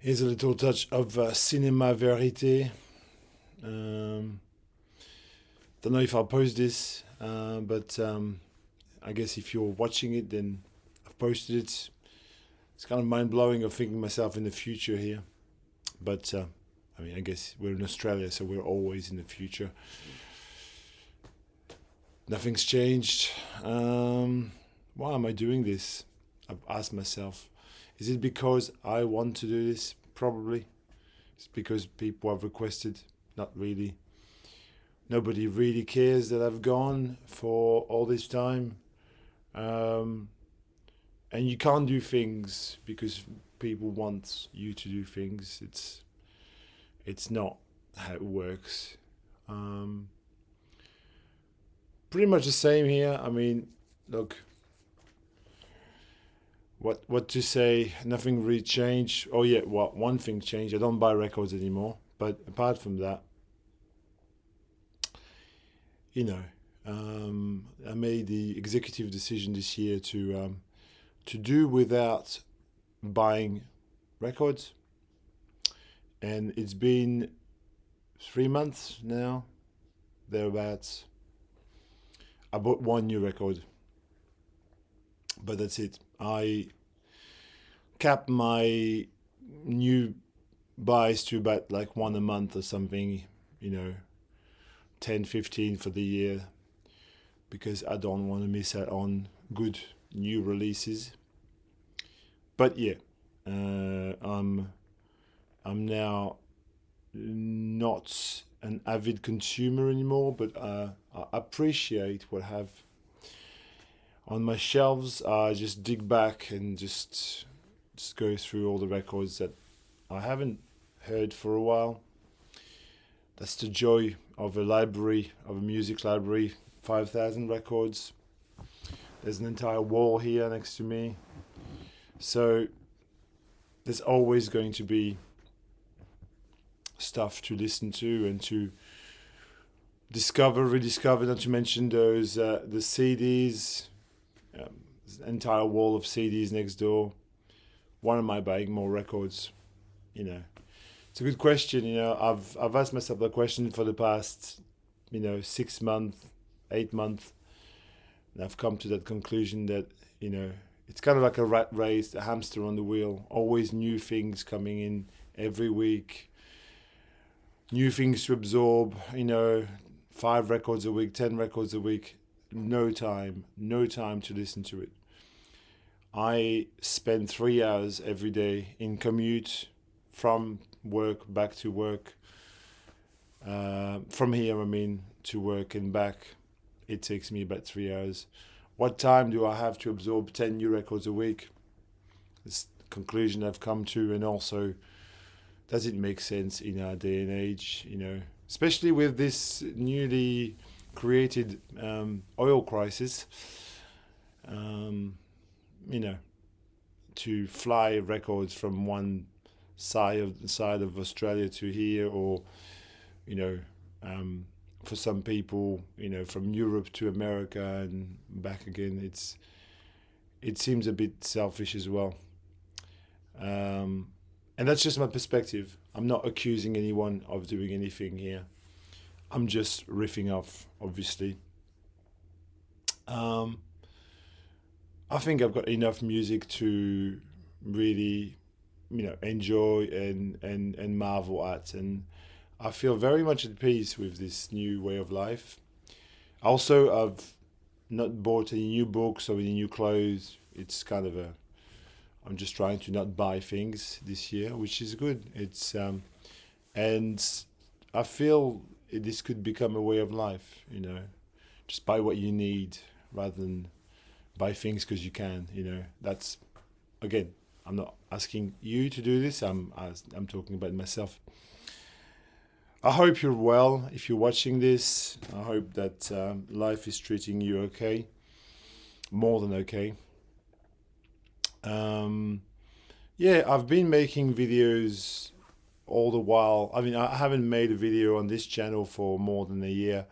Here's a little touch of cinema verite. Don't know if I'll post this, but I guess if you're watching it, then I've posted it. It's kind of mind-blowing of thinking myself in the future here. But, I guess we're in Australia, so we're always in the future. Nothing's changed. Why am I doing this? I've asked myself. Is it because I want to do this? Probably. It's because people have requested. Not really. Nobody really cares that I've gone for all this time. And you can't do things because people want you to do things. It's not how it works. Pretty much the same here. I mean, look. What to say? Nothing really changed. Oh yeah, one thing changed. I don't buy records anymore. But apart from that, I made the executive decision this year to do without buying records, and it's been 3 months now, thereabouts. I bought one new record, but that's it. I cap my new buys to about like one a month or something, 10, 15 for the year, because I don't want to miss out on good new releases. But yeah, I'm now not an avid consumer anymore, but I appreciate what I have on my shelves. I just dig back and just go through all the records that I haven't heard for a while. That's the joy of a music library, 5,000 records. There's an entire wall here next to me. So there's always going to be stuff to listen to and to rediscover, not to mention those the CDs. There's an entire wall of CDs next door. Why am I buying more records? It's a good question. I've asked myself that question for the past 6 months, 8 months, and I've come to that conclusion that it's kind of like a rat race, a hamster on the wheel. Always new things coming in every week, new things to absorb. 5 records a week, 10 records a week. No time to listen to it. I spend 3 hours every day in commute from work back to work. From here, to work and back. It takes me about 3 hours. What time do I have to absorb 10 new records a week? This conclusion I've come to, and also, does it make sense in our day and age? Especially with this newly created oil crisis. To fly records from one side of Australia to here, or for some people, from Europe to America and back again, it seems a bit selfish as well. And that's just my perspective. I'm not accusing anyone of doing anything here. I'm just riffing off, obviously. I think I've got enough music to really, enjoy and marvel at, and I feel very much at peace with this new way of life. Also, I've not bought any new books or any new clothes. It's kind of I'm just trying to not buy things this year, which is good. It's and I feel this could become a way of life. Just buy what you need rather than buy things because you can. That's, again, I'm not asking you to do this. I'm talking about myself. I hope you're well. If you're watching this, I hope that life is treating you okay, more than okay. I've been making videos all the while. I haven't made a video on this channel for more than a year.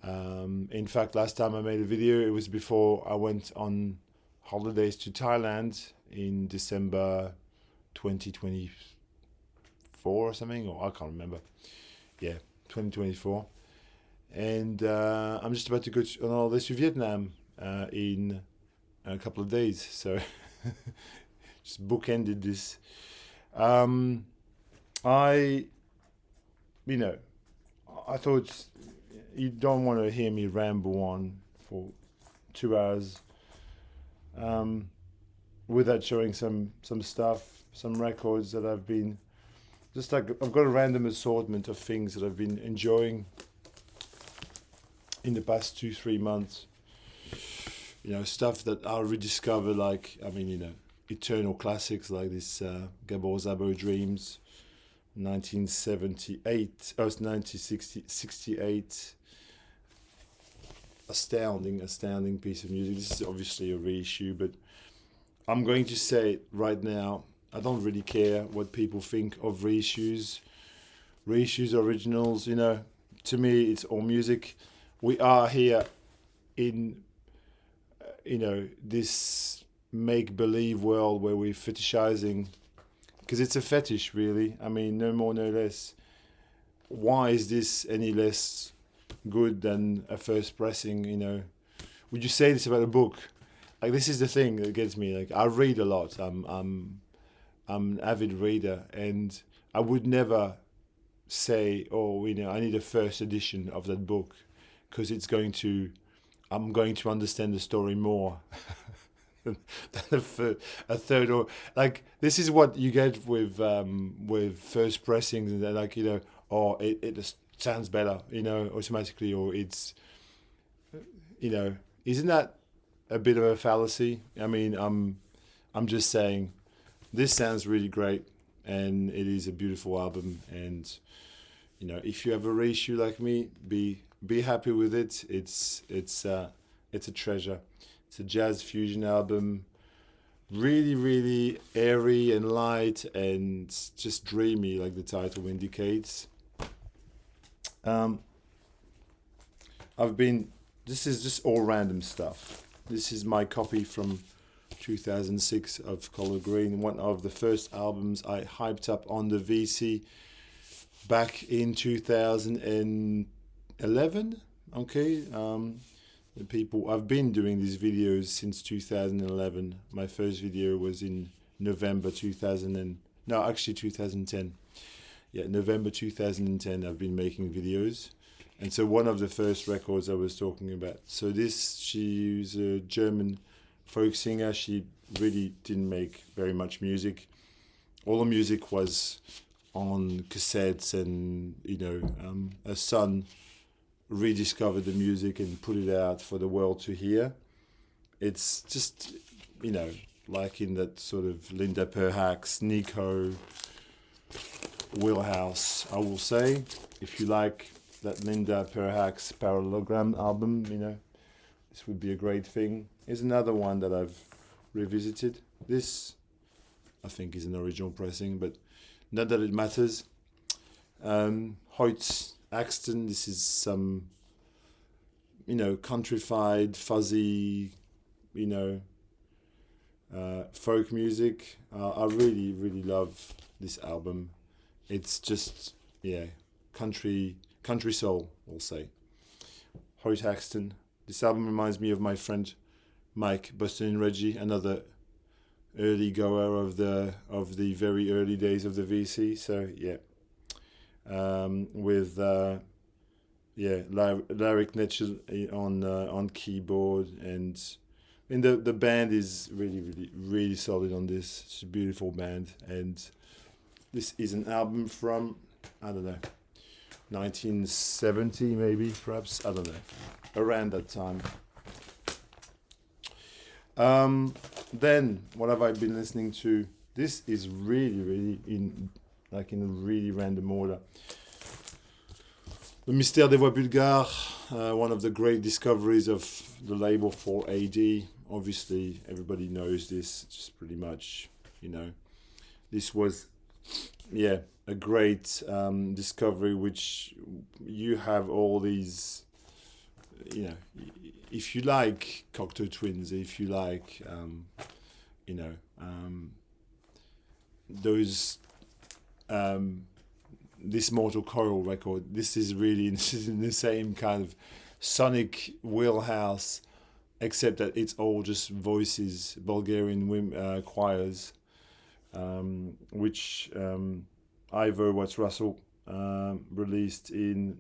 In fact, last time I made a video, it was before I went on holidays to Thailand in December 2020, 2024 or something, or I can't remember. Yeah, 2024. And I'm just about to go on all this to Vietnam in a couple of days. So just bookended this. I, you know, I thought you don't want to hear me ramble on for 2 hours without showing some stuff, some records that I've been just like I've got a random assortment of things that I've been enjoying in the past 2-3 months. You know, stuff that I'll rediscover, like eternal classics like this Gabor Szabo Dreams, 1978. Oh, it's 1968. Astounding piece of music. This is obviously a reissue, but I'm going to say it right now. I don't really care what people think of reissues, originals. To me, it's all music. We are here in, this make-believe world where we're fetishizing, because it's a fetish, really. I mean, no more, no less. Why is this any less good than a first pressing? Would you say this about a book? Like, this is the thing that gets me. Like, I read a lot. I'm an avid reader, and I would never say, "Oh, I need a first edition of that book," because I'm going to understand the story more than a third. Or like, this is what you get with first pressings, and they're like, it just sounds better, automatically, or it's, isn't that a bit of a fallacy? I mean, I'm just saying, this sounds really great, and it is a beautiful album. And if you have a reissue like me, be happy with it. It's a treasure. It's a jazz fusion album, really, really airy and light and just dreamy, like the title indicates. This is just all random stuff. This is my copy from 2006 of Color Green, one of the first albums I hyped up on the VC back in 2011. Okay, I've been doing these videos since 2011. My first video was in November 2010. Yeah, November 2010. I've been making videos, and so one of the first records I was talking about. So she's a German folk singer. She really didn't make very much music. All the music was on cassettes, and her son rediscovered the music and put it out for the world to hear. It's just, like in that sort of Linda Perhacs, Nico wheelhouse, I will say. If you like that Linda Perhacs Parallelogram album, this would be a great thing. Here's another one that I've revisited. This, I think, is an original pressing, but not that it matters. Hoyt Axton, this is some, countrified, fuzzy, folk music. I really, really love this album. It's just, country soul, we'll say. Hoyt Axton. This album reminds me of my friend Mike Boston and Reggie, another early goer of the very early days of the VC. So with Larry Knetchel on keyboard, and the band is really, really, really solid on this. It's a beautiful band, and this is an album from, I don't know, 1970 maybe, perhaps, I don't know, around that time. Then what have I been listening to? This is really, really in a really random order. Le Mystère des Voix Bulgares, one of the great discoveries of the label 4AD. Obviously, everybody knows this, just pretty much, This was, a great discovery, which you have all these, if you like Cocteau Twins, if you like, those this Mortal Coil record. This is really this is in the same kind of sonic wheelhouse, except that it's all just voices, Bulgarian choirs, which Ivor What's Russell released in,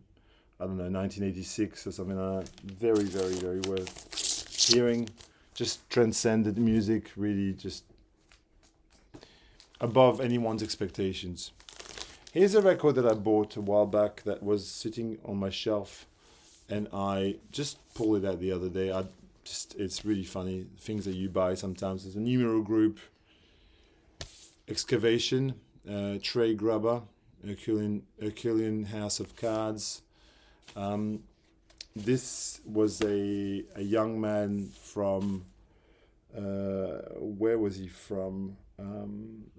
I don't know, 1986 or something like that. Very, very, very worth hearing. Just transcended music, really just above anyone's expectations. Here's a record that I bought a while back that was sitting on my shelf, and I just pulled it out the other day. It's really funny, things that you buy sometimes. There's a numeral group, Excavation, Trey Grubber, Herculean House of Cards. This was a young man from, where was he from?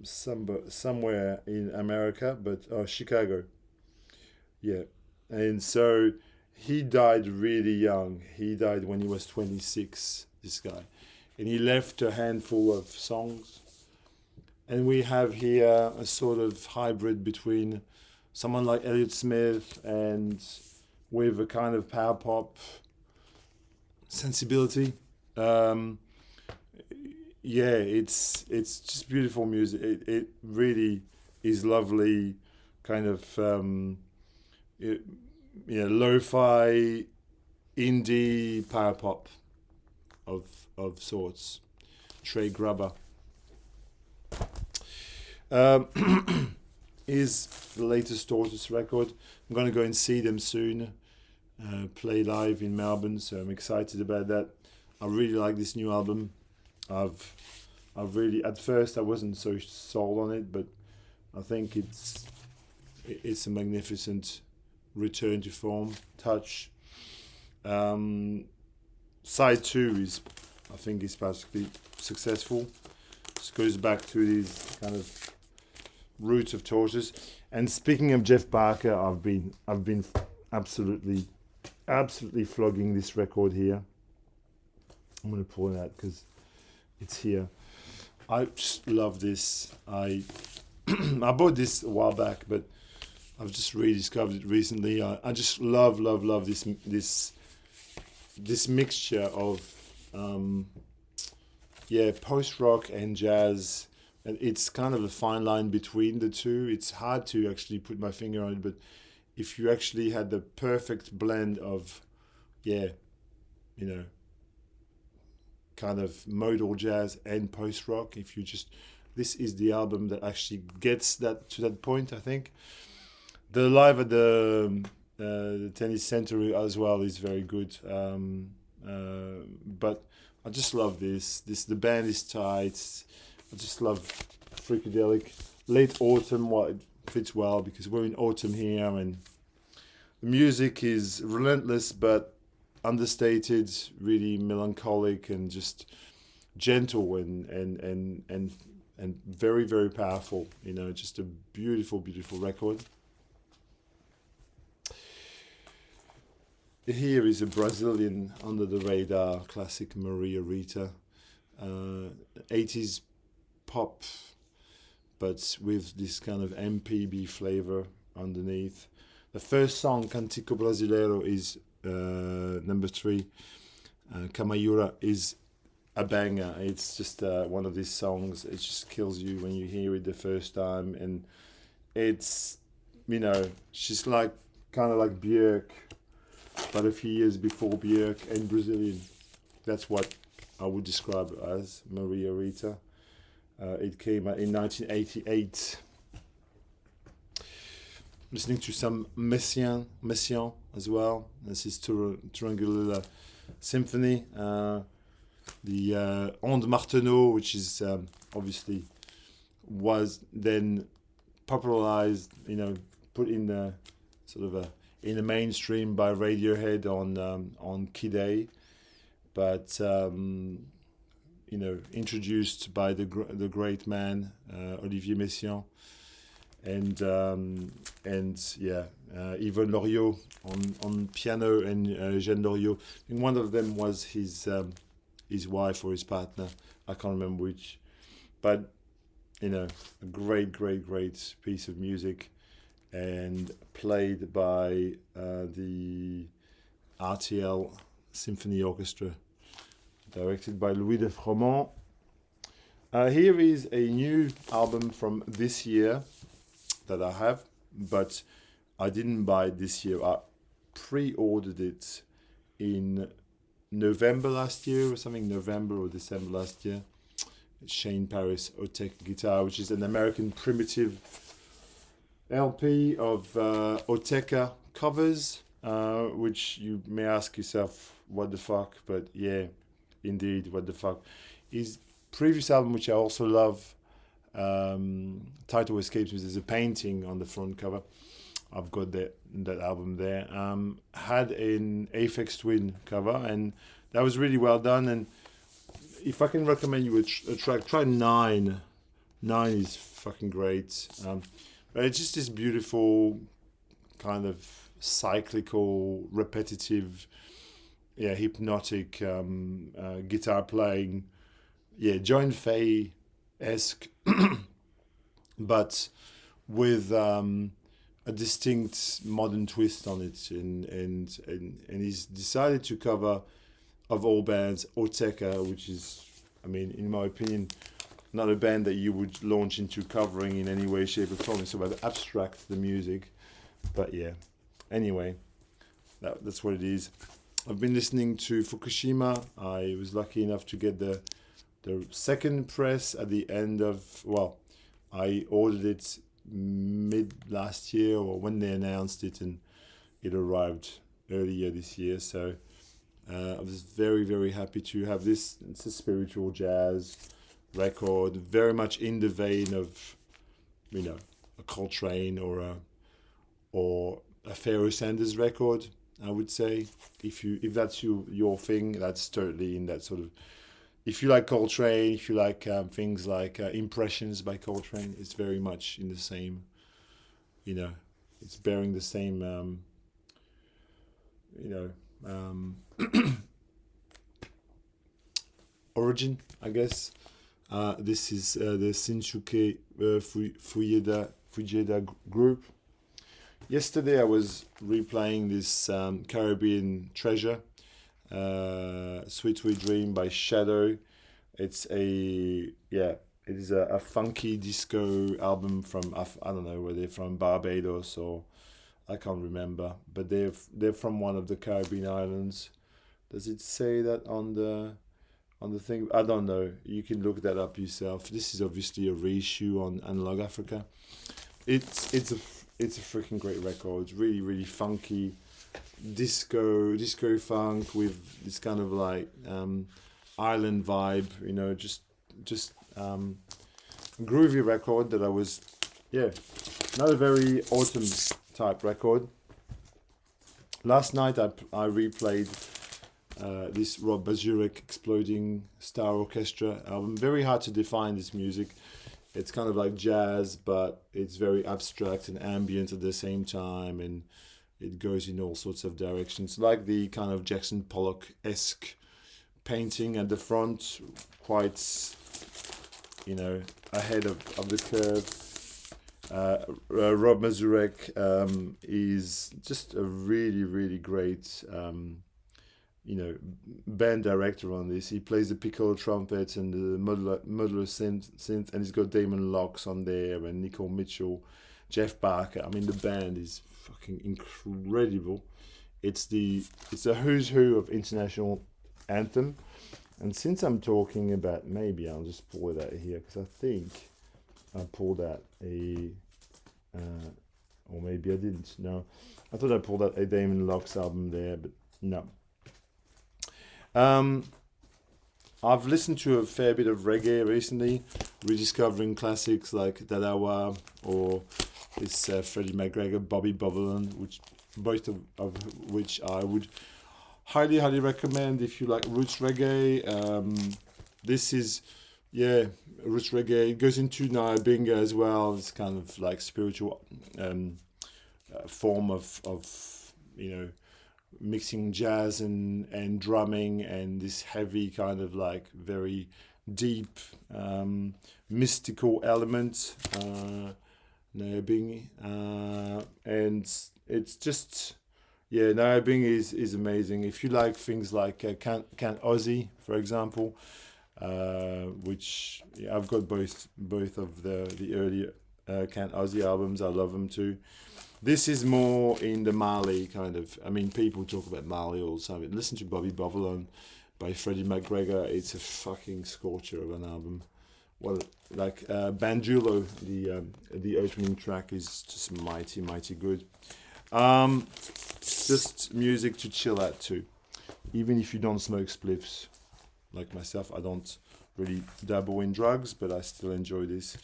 Somewhere in America, but Chicago. Yeah. And so he died really young. He died when he was 26, this guy. And he left a handful of songs. And we have here a sort of hybrid between someone like Elliott Smith and with a kind of power pop sensibility. Yeah, it's just beautiful music. It really is lovely, kind of lo-fi indie power pop of sorts. Trey Grubber is the latest Tortoise record. I'm gonna go and see them soon. Play live in Melbourne, so I'm excited about that. I really like this new album. I've really, at first I wasn't so sold on it, but I think it's a magnificent return to form, touch. Side 2 is, I think, is particularly successful. Just goes back to these kind of roots of Tortoise. And speaking of Jeff Barker, I've been absolutely flogging this record here. I'm gonna pull it out because it's here. I just love this. I bought this a while back, but I've just rediscovered it recently. I just love this mixture of post rock and jazz. And it's kind of a fine line between the two. It's hard to actually put my finger on it, but if you actually had the perfect blend of kind of modal jazz and post rock, this is the album that actually gets that to that point. I think the live at the Tennis Center as well is very good, but I just love this. The band is tight. I just love Freakadelic. Late autumn, it fits well because we're in autumn here, and the music is relentless but understated, really melancholic and just gentle and very, very powerful. Just a beautiful, beautiful record. Here is a Brazilian under the radar classic, Maria Rita, 80s pop, but with this kind of MPB flavor underneath. The first song, Cantico Brasileiro, is number 3. Kamayura is a banger. It's just one of these songs. It just kills you when you hear it the first time, and it's she's like kind of like Björk, but a few years before Björk, and Brazilian. That's what I would describe it as, Maria Rita. It came out in 1988. Listening to some Messiaen as well. This is Triangular Symphony. The Onde Martenot, which is obviously was then popularized, put in the sort of in the mainstream by Radiohead on Kid A, but introduced by the great man Olivier Messiaen, and Yvonne Loriot on piano, and Jeanne Loriot. And one of them was his wife or his partner. I can't remember which, but a great piece of music. and played by the RTL Symphony Orchestra, directed by Louis de Froment. Here is a new album from this year that I have, but I didn't buy it this year. I pre-ordered it in November last year or something, November or December last year. It's Shane Paris Oteka Guitar, which is an American primitive LP of Oteka covers, which you may ask yourself, what the fuck? But yeah, indeed, what the fuck. His previous album, which I also love, title escapes me, there's a painting on the front cover. I've got that album there. Had an Aphex Twin cover, and that was really well done. And if I can recommend you a track, try Nine. Nine is fucking great. But it's just this beautiful, kind of cyclical, repetitive, hypnotic guitar playing. Yeah, John Fay-esque, but with a distinct modern twist on it, and he's decided to cover, of all bands, Oteka, which is, I mean, in my opinion, not a band that you would launch into covering in any way, shape, or form. It's about abstract the music, but yeah. Anyway, that's what it is. I've been listening to Fukushima. I was lucky enough to get the second press at the end of, well, I ordered it mid last year or when they announced it, and it arrived earlier this year. So I was very, very happy to have this. It's a spiritual jazz record, very much in the vein of, a Coltrane or a Pharoah Sanders record, I would say. If that's your thing, that's totally in that sort of. If you like Coltrane, if you like things like Impressions by Coltrane, it's very much in the same, it's bearing the same, origin, I guess. This is the Shinsuke Fujeda group. Yesterday I was replaying this Caribbean treasure, Sweet Sweet Dream by Shadow. It is a funky disco album from, I don't know where they're from, Barbados, or I can't remember, but they're from one of the Caribbean islands. Does it say that on the thing? I don't know. You can look that up yourself. This is obviously a reissue on Analog Africa. It's a freaking great record. It's really, really funky disco funk with this kind of like island vibe, just groovy record that I was, not a very autumn type record. Last night I replayed this Rob Mazurek Exploding Star Orchestra album. Very hard to define this music. It's kind of like jazz, but it's very abstract and ambient at the same time, and it goes in all sorts of directions, like the kind of Jackson Pollock-esque painting at the front, quite, ahead of the curve. Rob Mazurek is just a really, really great, band director on this. He plays the piccolo trumpet and the modular synth, and he's got Damon Locks on there, and Nicole Mitchell, Jeff Barker. I mean, the band is fucking incredible. It's a who's who of international anthem. And since I'm talking about, maybe I'll just pull it out here, because I think I pulled out or maybe I didn't. No, I thought I pulled out a Damon Locks album there, but no. I've listened to a fair bit of reggae recently, rediscovering classics like Dadawa or this Freddie McGregor, Bobby Bobolin, both of which I would highly, highly recommend if you like roots reggae. This is, roots reggae. It goes into Nyabinga as well. It's kind of like spiritual form of mixing jazz and drumming, and this heavy kind of like very deep mystical element. Naobing, and it's just yeah, Naobing is amazing. If you like things like Can't Aussie, for example, which yeah, I've got both of the earlier Can't Aussie albums. I love them too. This is more in the Marley kind of. I mean, people talk about Marley all the time. Listen to Bobby Bovalone by Freddie McGregor. It's a fucking scorcher of an album. Well, like Banjulo, the opening track is just mighty good. Um, just music to chill at too. Even if you don't smoke spliffs, like myself, I don't really dabble in drugs, but I still enjoy this.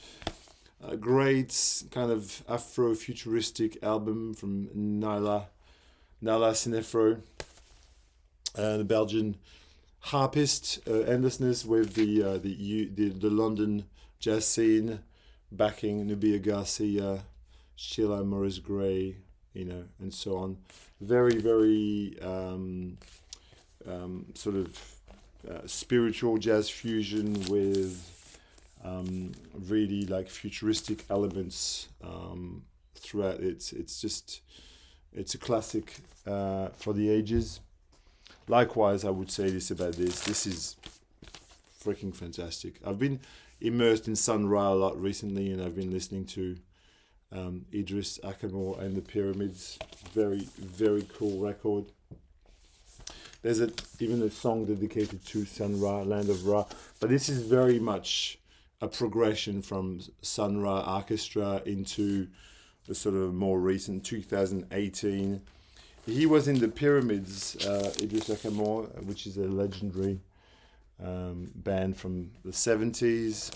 A great kind of Afro-futuristic album from Nala Sinefro, the Belgian harpist, endlessness with the London jazz scene, backing Nubia Garcia, Sheila Morris Gray, and so on. Very sort of spiritual jazz fusion with really like futuristic elements throughout. It's a classic for the ages. Likewise, I would say this about this. This is freaking fantastic. I've been immersed in Sun Ra a lot recently, and I've been listening to Idris Akamor and the Pyramids. Very cool record. There's even a song dedicated to Sun Ra, Land of Ra. But this is very much a progression from Sun Ra Orchestra into the sort of more recent 2018. He was in the Pyramids, Idris Akamor, which is a legendary band from the 70s,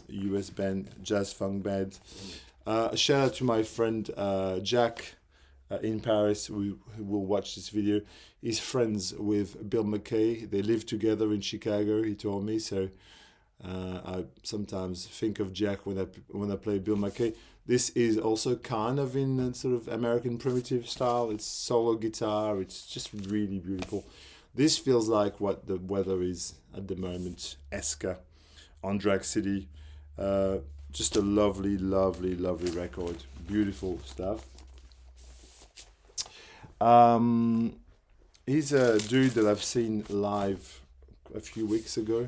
US band, jazz funk band. A shout out to my friend Jack in Paris, who will watch this video. He's friends with Bill McKay. They live together in Chicago, he told me. So I sometimes think of Jack when I play Bill McKay. This is also kind of in a sort of American primitive style. It's solo guitar. It's just really beautiful. This feels like what the weather is at the moment. Eska on Drag City. Just a lovely record. Beautiful stuff. He's a dude that I've seen live a few weeks ago.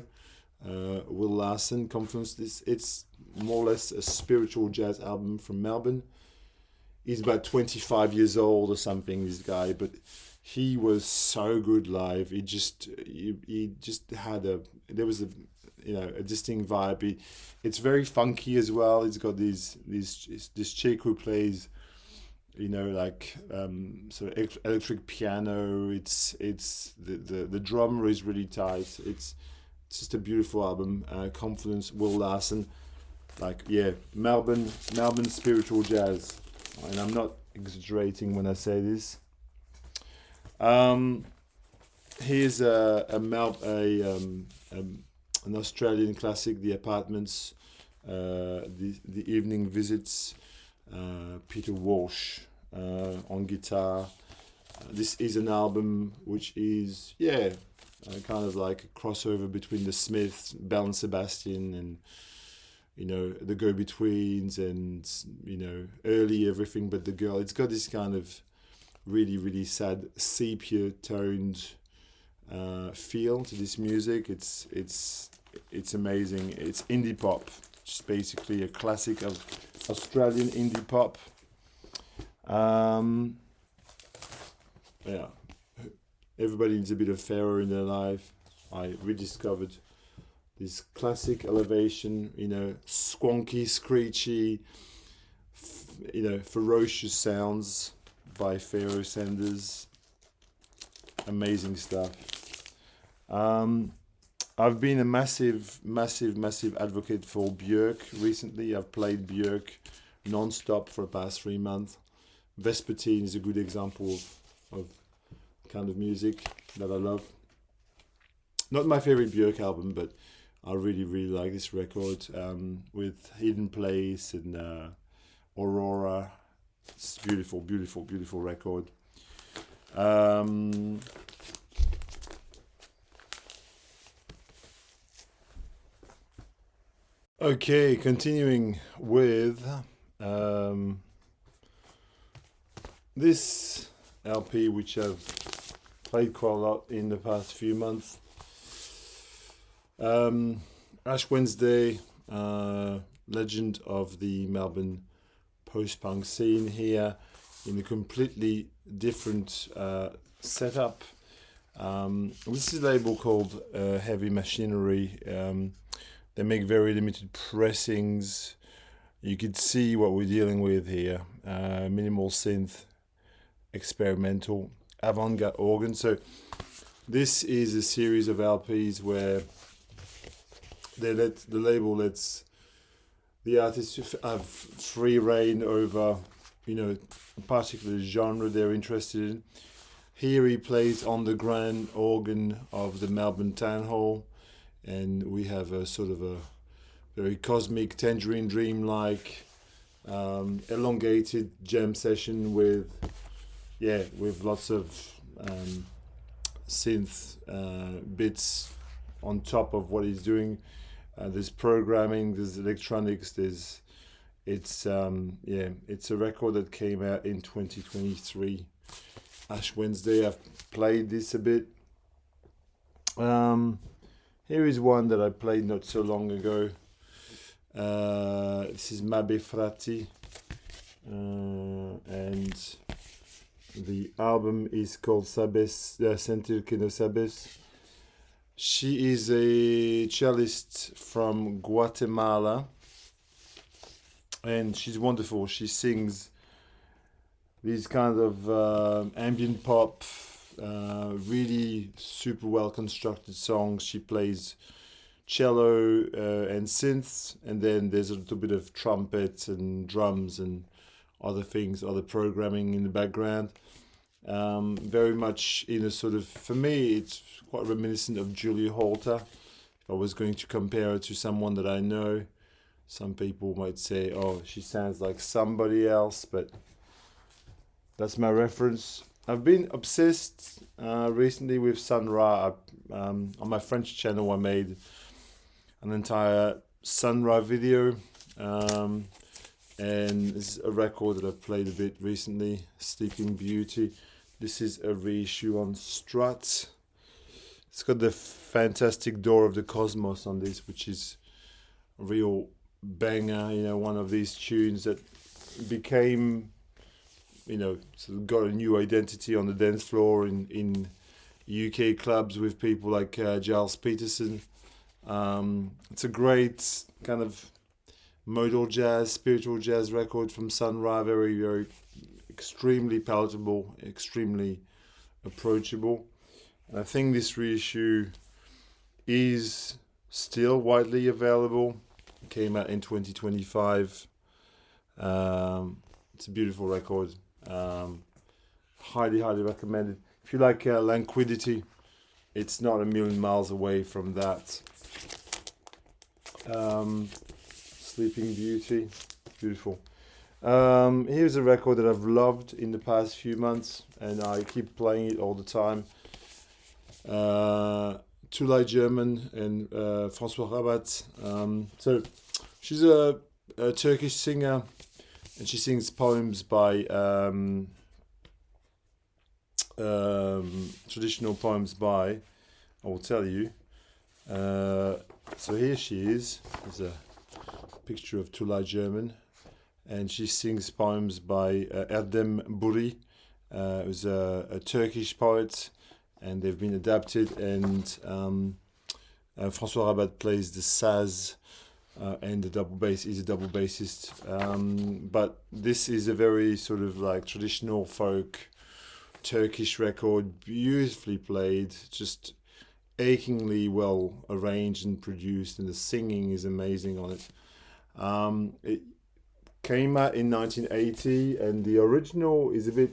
Will Larson, Confluence. It's more or less a spiritual jazz album from Melbourne. He's about 25 years old or something, this guy, but he was so good live. He just had there was a distinct vibe. It's very funky as well. It's got this chick who plays like sort of electric piano. It's the drummer is really tight. It's just a beautiful album. Confidence, Will Larson, Melbourne spiritual jazz, and I'm not exaggerating when I say this. Here's an Australian classic, The Apartments, the Evening Visits. Peter Walsh on guitar. This is an album which is kind of like a crossover between the Smiths, Bell and Sebastian, and the Go-Betweens, and early Everything But the Girl. It's got this kind of really sad sepia toned feel to this music. It's amazing. It's indie pop, just basically a classic of Australian indie pop. Everybody needs a bit of Pharaoh in their life. I rediscovered this classic Elevation, squonky, screechy, ferocious sounds by Pharaoh Sanders. Amazing stuff. I've been a massive advocate for Björk recently. I've played Björk non-stop for the past 3 months. Vespertine is a good example of kind of music that I love. Not my favorite Björk album, but I really like this record with Hidden Place and Aurora. It's beautiful record. Okay, continuing with Um, this LP, which I've played quite a lot in the past few months, Ash Wednesday, legend of the Melbourne post-punk scene here in a completely different setup. This is a label called Heavy Machinery. They make very limited pressings. You could see what we're dealing with here. Minimal synth, experimental, avant-garde organ. So this is a series of LPs where the label lets the artists have free reign over, a particular genre they're interested in. Here he plays on the grand organ of the Melbourne Town Hall, and we have a sort of a very cosmic, Tangerine Dream-like, elongated jam session with lots of synth bits on top of what he's doing. There's programming, there's electronics, it's a record that came out in 2023. Ash Wednesday, I've played this a bit. Here is one that I played not so long ago. This is Mabe Frati, and the album is called Sabes, Sentir que no Sabes. She is a cellist from Guatemala, and she's wonderful. She sings these kind of ambient pop, really super well constructed songs. She plays cello and synths, and then there's a little bit of trumpet and drums and other things, other programming in the background. Very much in a sort of, for me, it's quite reminiscent of Julia Holter. If I was going to compare her to someone that I know, some people might say, oh, she sounds like somebody else, but that's my reference. I've been obsessed recently with Sun Ra. On my French channel, I made an entire Sun Ra video. And this is a record that I've played a bit recently, Sleeping Beauty. This is a reissue on Strat. It's got the fantastic Door of the Cosmos on this, which is a real banger, one of these tunes that became, sort of got a new identity on the dance floor in UK clubs with people like Giles Peterson. It's a great kind of modal jazz, spiritual jazz record from Sun Ra, very, very extremely palatable, extremely approachable. And I think this reissue is still widely available. It came out in 2025. It's a beautiful record. Highly, highly recommended. If you like Languidity, it's not a million miles away from that. Sleeping Beauty, beautiful. Here's a record that I've loved in the past few months, and I keep playing it all the time. Tulay German and François Rabat. So she's a Turkish singer, and she sings poems by traditional poems by, I will tell you. So here she is. There's a picture of Tulay German, and she sings poems by Erdem Buri, who's a Turkish poet, and they've been adapted, and François Rabat plays the saz and the double bass. He's a double bassist, but this is a very sort of like traditional folk Turkish record, beautifully played, just achingly well arranged and produced, and the singing is amazing on it. It came out in 1980, and the original is a bit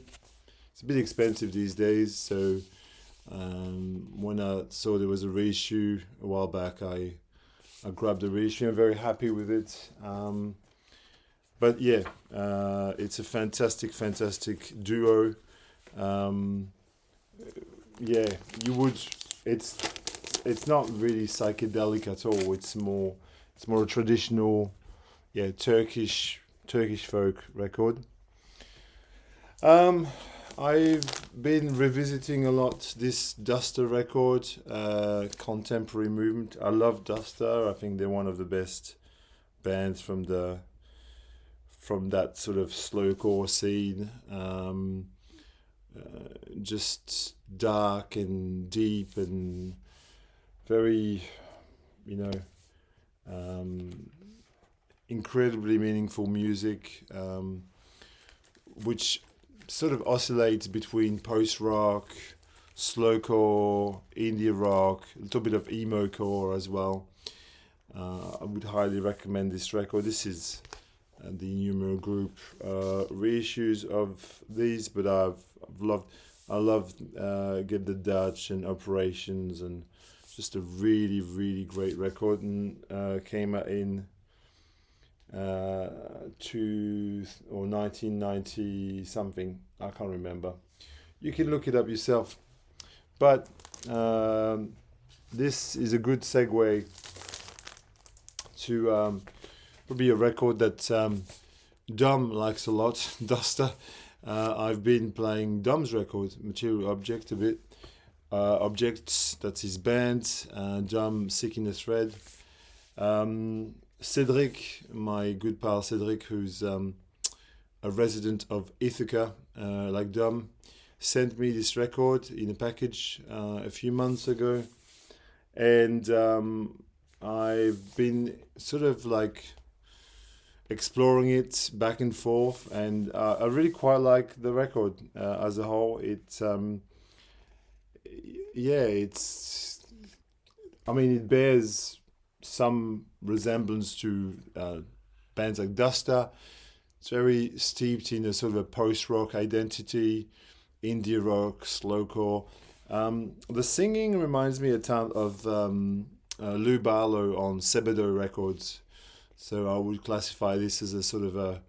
expensive these days. So when I saw there was a reissue a while back, I grabbed the reissue. I'm very happy with it. But yeah, it's a fantastic duo. Yeah, you would. It's not really psychedelic at all. It's more a traditional, Turkish Turkish folk record. Um, I've been revisiting a lot this Duster record, contemporary movement. I love Duster. I think they're one of the best bands from that sort of slowcore scene. Just dark and deep and very, you know, um, incredibly meaningful music, which sort of oscillates between post rock, slowcore, indie rock, a little bit of emo core as well. I would highly recommend this record. This is the Numeral Group reissues of these, but I've loved. I love Get the Dutch and Operations, and just a really really great record, and came out in two or 1990 something. I can't remember. You can look it up yourself. But this is a good segue to probably a record that Dom likes a lot, Duster. I've been playing Dom's record, Material Object, a bit. Objects, that's his band. Dom, Sick in a Thread. Cedric, my good pal Cedric, who's a resident of Ithaca, like Dom, sent me this record in a package a few months ago. And I've been sort of like exploring it back and forth, and I really quite like the record as a whole. It's I mean, it bears some resemblance to bands like Duster. It's very steeped in a sort of a post-rock identity, indie rock, slowcore. The singing reminds me a ton of Lou Barlow on Sebadoh Records. So I would classify this as a sort of a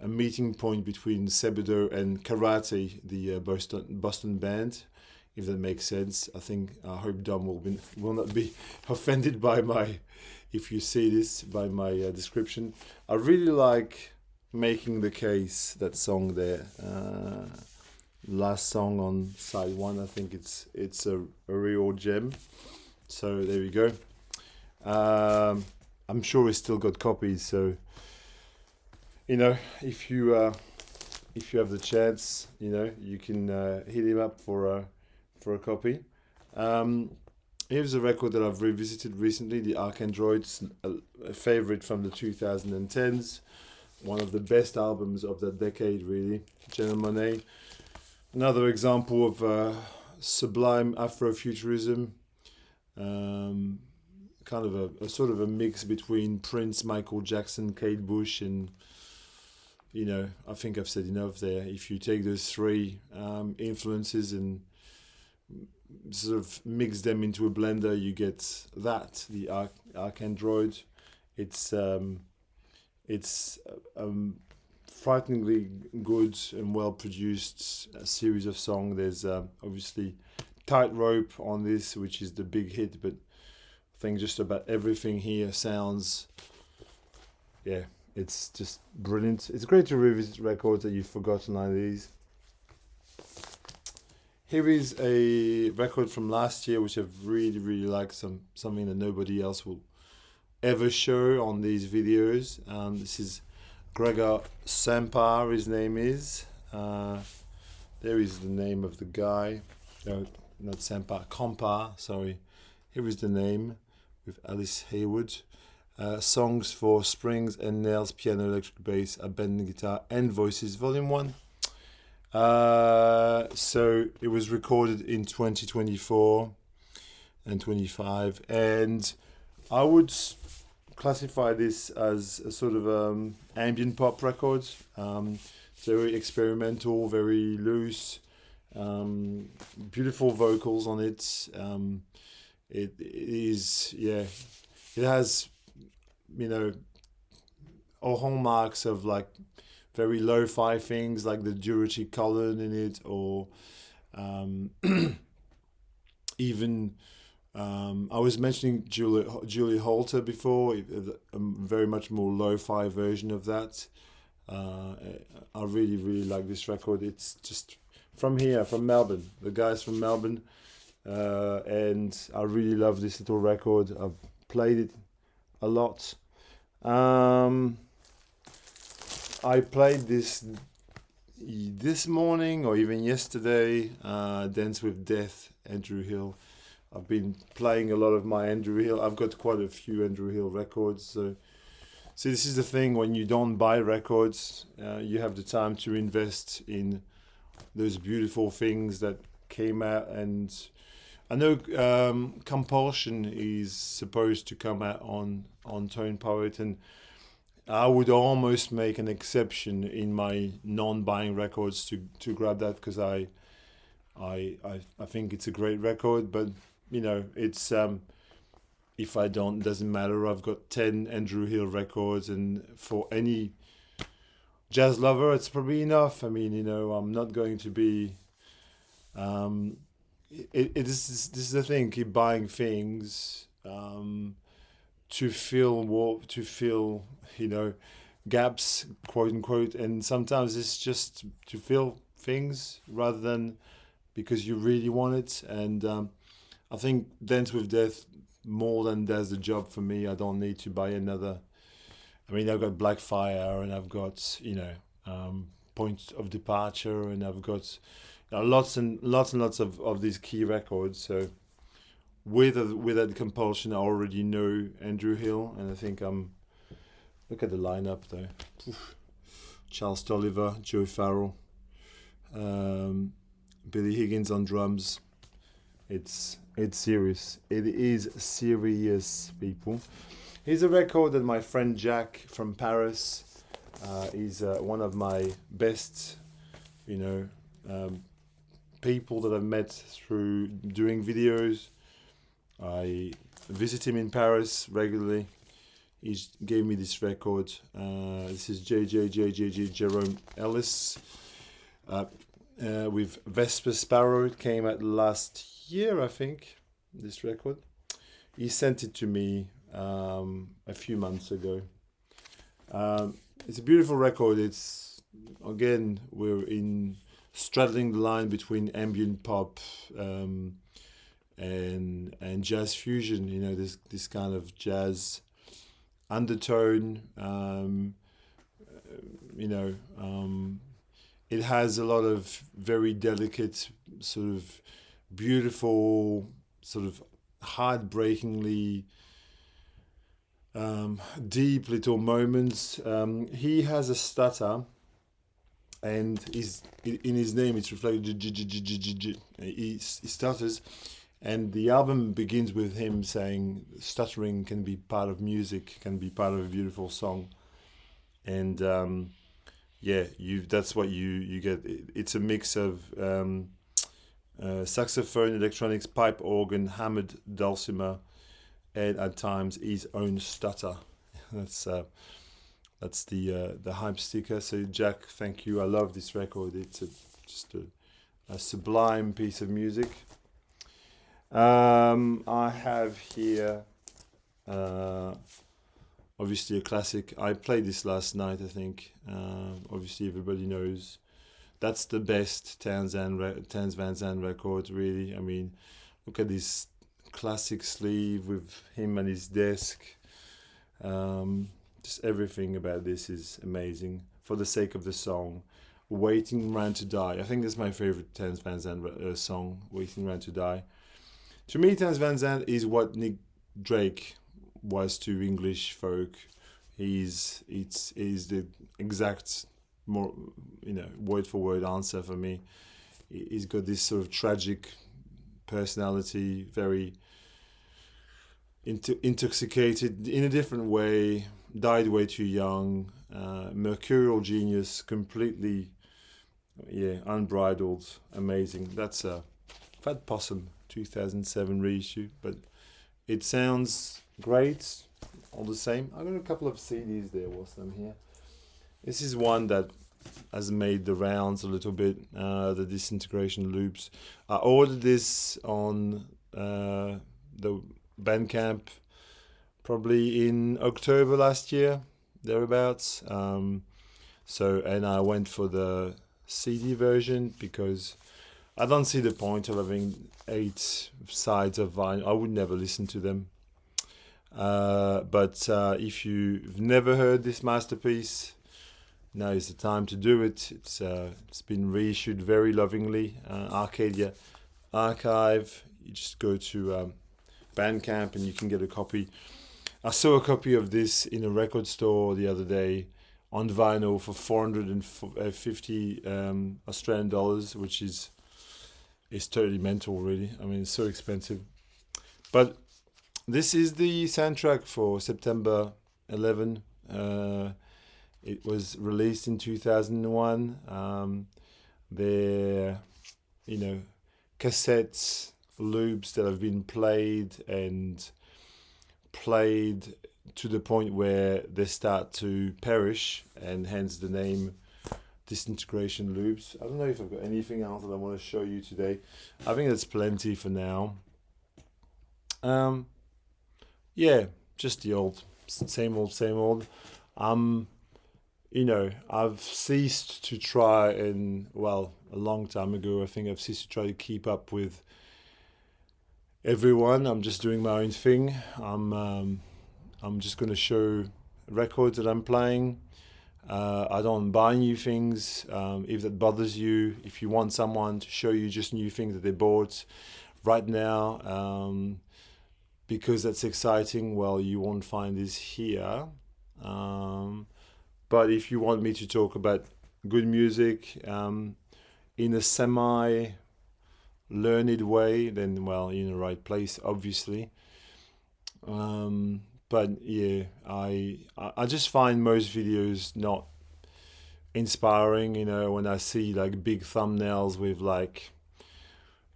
meeting point between Sebadoh and Karate, the Boston band, if that makes sense. I hope Dom will not be offended by my, if you see this, by my description. I really like Making the Case, that song there. Last song on side one. I think it's a real gem. So there we go. I'm sure we still got copies. So if you have the chance, you can hit him up for a copy. Here's a record that I've revisited recently, the Arcandroids, a favorite from the 2010s, one of the best albums of that decade, really. Janelle Monáe, another example of sublime Afrofuturism, kind of a sort of a mix between Prince, Michael Jackson, Kate Bush, and I think I've said enough there. If you take those three influences and sort of mix them into a blender, you get the Arcandroid. It's frighteningly good and well produced series of songs. There's obviously Tightrope on this, which is the big hit, but I think just about everything here sounds, it's just brilliant. It's great to revisit records that you've forgotten like these. Here is a record from last year which I've really, really liked, something that nobody else will ever show on these videos. This is Gregor Sampar, his name is. There is the name of the guy. No, not Sampar, Compar, sorry. Here is the name with Alice Haywood. Songs for Strings and Nails, Piano, Electric Bass, Abandoned Guitar and Voices, Volume 1. So it was recorded in 2024 and 25, and I would classify this as a sort of ambient pop record. Very experimental, very loose, beautiful vocals on it. It has all hallmarks of like very lo-fi things like the Durity Cullen in it, or even I was mentioning Julie Holter before, a very much more lo-fi version of that. Uh, I really, really like this record. It's just from here, from Melbourne. The guy's from Melbourne, and I really love this little record. I've played it a lot. Um, I played this morning or even yesterday. Dance with Death, Andrew Hill. I've been playing a lot of my Andrew Hill. I've got quite a few Andrew Hill records. So, see, this is the thing when you don't buy records, you have the time to invest in those beautiful things that came out. And I know Compulsion is supposed to come out on Tone Poet, and I would almost make an exception in my non-buying records to grab that because I think it's a great record, but it's if I don't, doesn't matter. I've got 10 Andrew Hill records, and for any jazz lover, it's probably enough. I mean, I'm not going to be. This is the thing. Keep buying things to fill gaps, quote unquote, and sometimes it's just to fill things rather than because you really want it. And I think Dance with Death more than does the job for me. I don't need to buy another. I mean, I've got Blackfire, and I've got Point of Departure, and I've got lots and lots of these key records. So with that Compulsion, I already know Andrew Hill, and I think look at the lineup though. Oof. Charles Tolliver, Joe Farrell, Billy Higgins on drums. It's serious. It is serious, people. Here's a record that my friend Jack from Paris is one of my best, people that I've met through doing videos. I visit him in Paris regularly. He gave me this record. This is J. Jerome Ellis with Vesper Sparrow. It came out last year, I think, this record. He sent it to me a few months ago. It's a beautiful record. It's, again, we're straddling the line between ambient pop and jazz fusion, this kind of jazz undertone. It has a lot of very delicate, sort of beautiful, sort of heartbreakingly deep little moments. He has a stutter, and in his name it's reflected. He stutters, and the album begins with him saying stuttering can be part of music, can be part of a beautiful song. And that's what you get. It's a mix of saxophone, electronics, pipe organ, hammered dulcimer, and at times his own stutter. That's the hype sticker. So Jack, thank you. I love this record. It's just a sublime piece of music. I have here obviously a classic. I played this last night, I think. Obviously everybody knows that's the best Townes Van Zandt record, really. I mean, look at this classic sleeve with him and his desk. Just everything about this is amazing. For the sake of the song, Waiting Round to Die. I think that's my favorite Townes Van Zandt song, Waiting Round to Die. To me, Townes Van Zandt is what Nick Drake was to English folk. It's the exact word for word answer for me. He's got this sort of tragic personality, very intoxicated in a different way, died way too young, mercurial genius, completely unbridled, amazing. That's a Fat Possum 2007 reissue, but it sounds great all the same. I got a couple of CDs there, what's them here. This is one that has made the rounds a little bit, the Disintegration Loops. I ordered this on the Bandcamp probably in October last year, thereabouts. So, and I went for the CD version because I don't see the point of having 8 sides of vinyl. I would never listen to them. But if you've never heard this masterpiece, now is the time to do it. It's been reissued very lovingly. Arcadia Archive. You just go to Bandcamp and you can get a copy. I saw a copy of this in a record store the other day on vinyl for 450 Australian dollars, which is totally mental, really. I mean, it's so expensive. But this is the soundtrack for September 11. It was released in 2001. They're, cassettes, loops that have been played to the point where they start to perish, and hence the name Disintegration Loops. I don't know if I've got anything else that I want to show you today. I think that's plenty for now. Yeah, just the old, same old. I've ceased to try, a long time ago, I think I've ceased to try to keep up with everyone. I'm just doing my own thing. I'm just going to show records that I'm playing. I don't buy new things. If that bothers you, if you want someone to show you just new things that they bought right now, because that's exciting, well, you won't find this here. But if you want me to talk about good music in a semi-learned way, then, well, you're in the right place, obviously. But yeah, I just find most videos not inspiring, when I see like big thumbnails with like,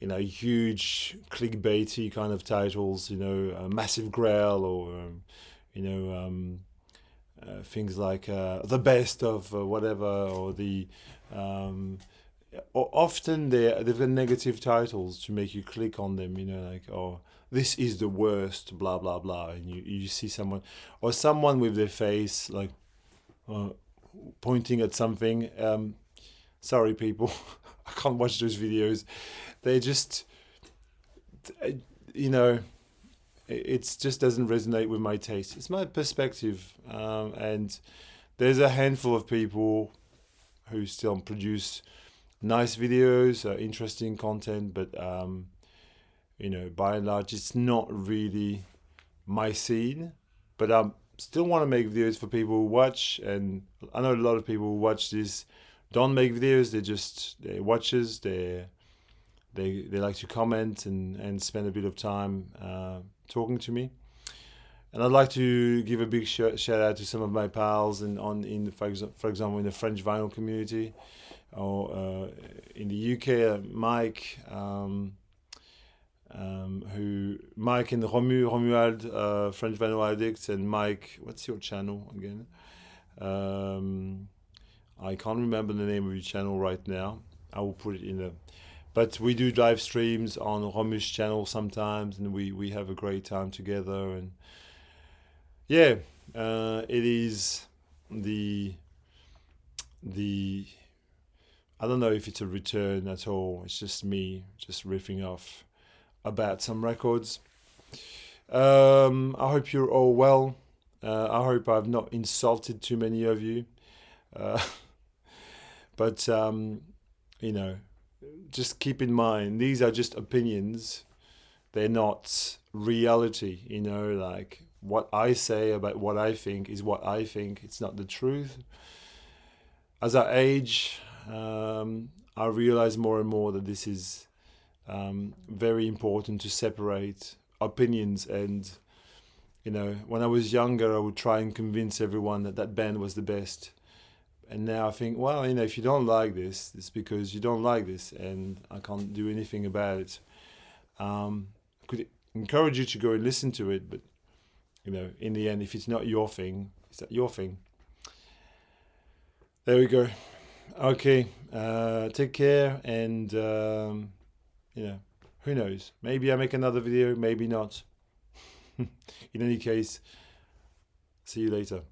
huge clickbaity kind of titles, a massive grail, or, things like the best of whatever, or the or often they've got negative titles to make you click on them, like, oh, this is the worst, blah blah blah, and you see someone with their face like pointing at something. Sorry, people, I can't watch those videos. They just, it just doesn't resonate with my taste. It's my perspective, and there's a handful of people who still produce nice videos, interesting content, but by and large, it's not really my scene. But I still want to make videos for people who watch, and I know a lot of people who watch this don't make videos. They're watchers. They like to comment and spend a bit of time talking to me. And I'd like to give a big shout out to some of my pals for example, in the French vinyl community, or in the UK, Mike, Mike and Romuald, French Vinyl Addicts, and Mike, what's your channel again? I can't remember the name of your channel right now. I will put it in the... But we do live streams on Romu's channel sometimes, and we have a great time together. And yeah, it is the I don't know if it's a return at all. It's just me just riffing off about some records. I hope you're all well. I hope I've not insulted too many of you. But just keep in mind, these are just opinions. They're not reality, like what I say about what I think is what I think. It's not the truth. As I age, I realize more and more that this is very important to separate opinions. And, when I was younger, I would try and convince everyone that band was the best. And now I think, well, if you don't like this, it's because you don't like this, and I can't do anything about it. I could encourage you to go and listen to it, but, in the end, if it's not your thing, it's not your thing. There we go. Okay, take care, and, who knows? Maybe I make another video, maybe not. In any case, see you later.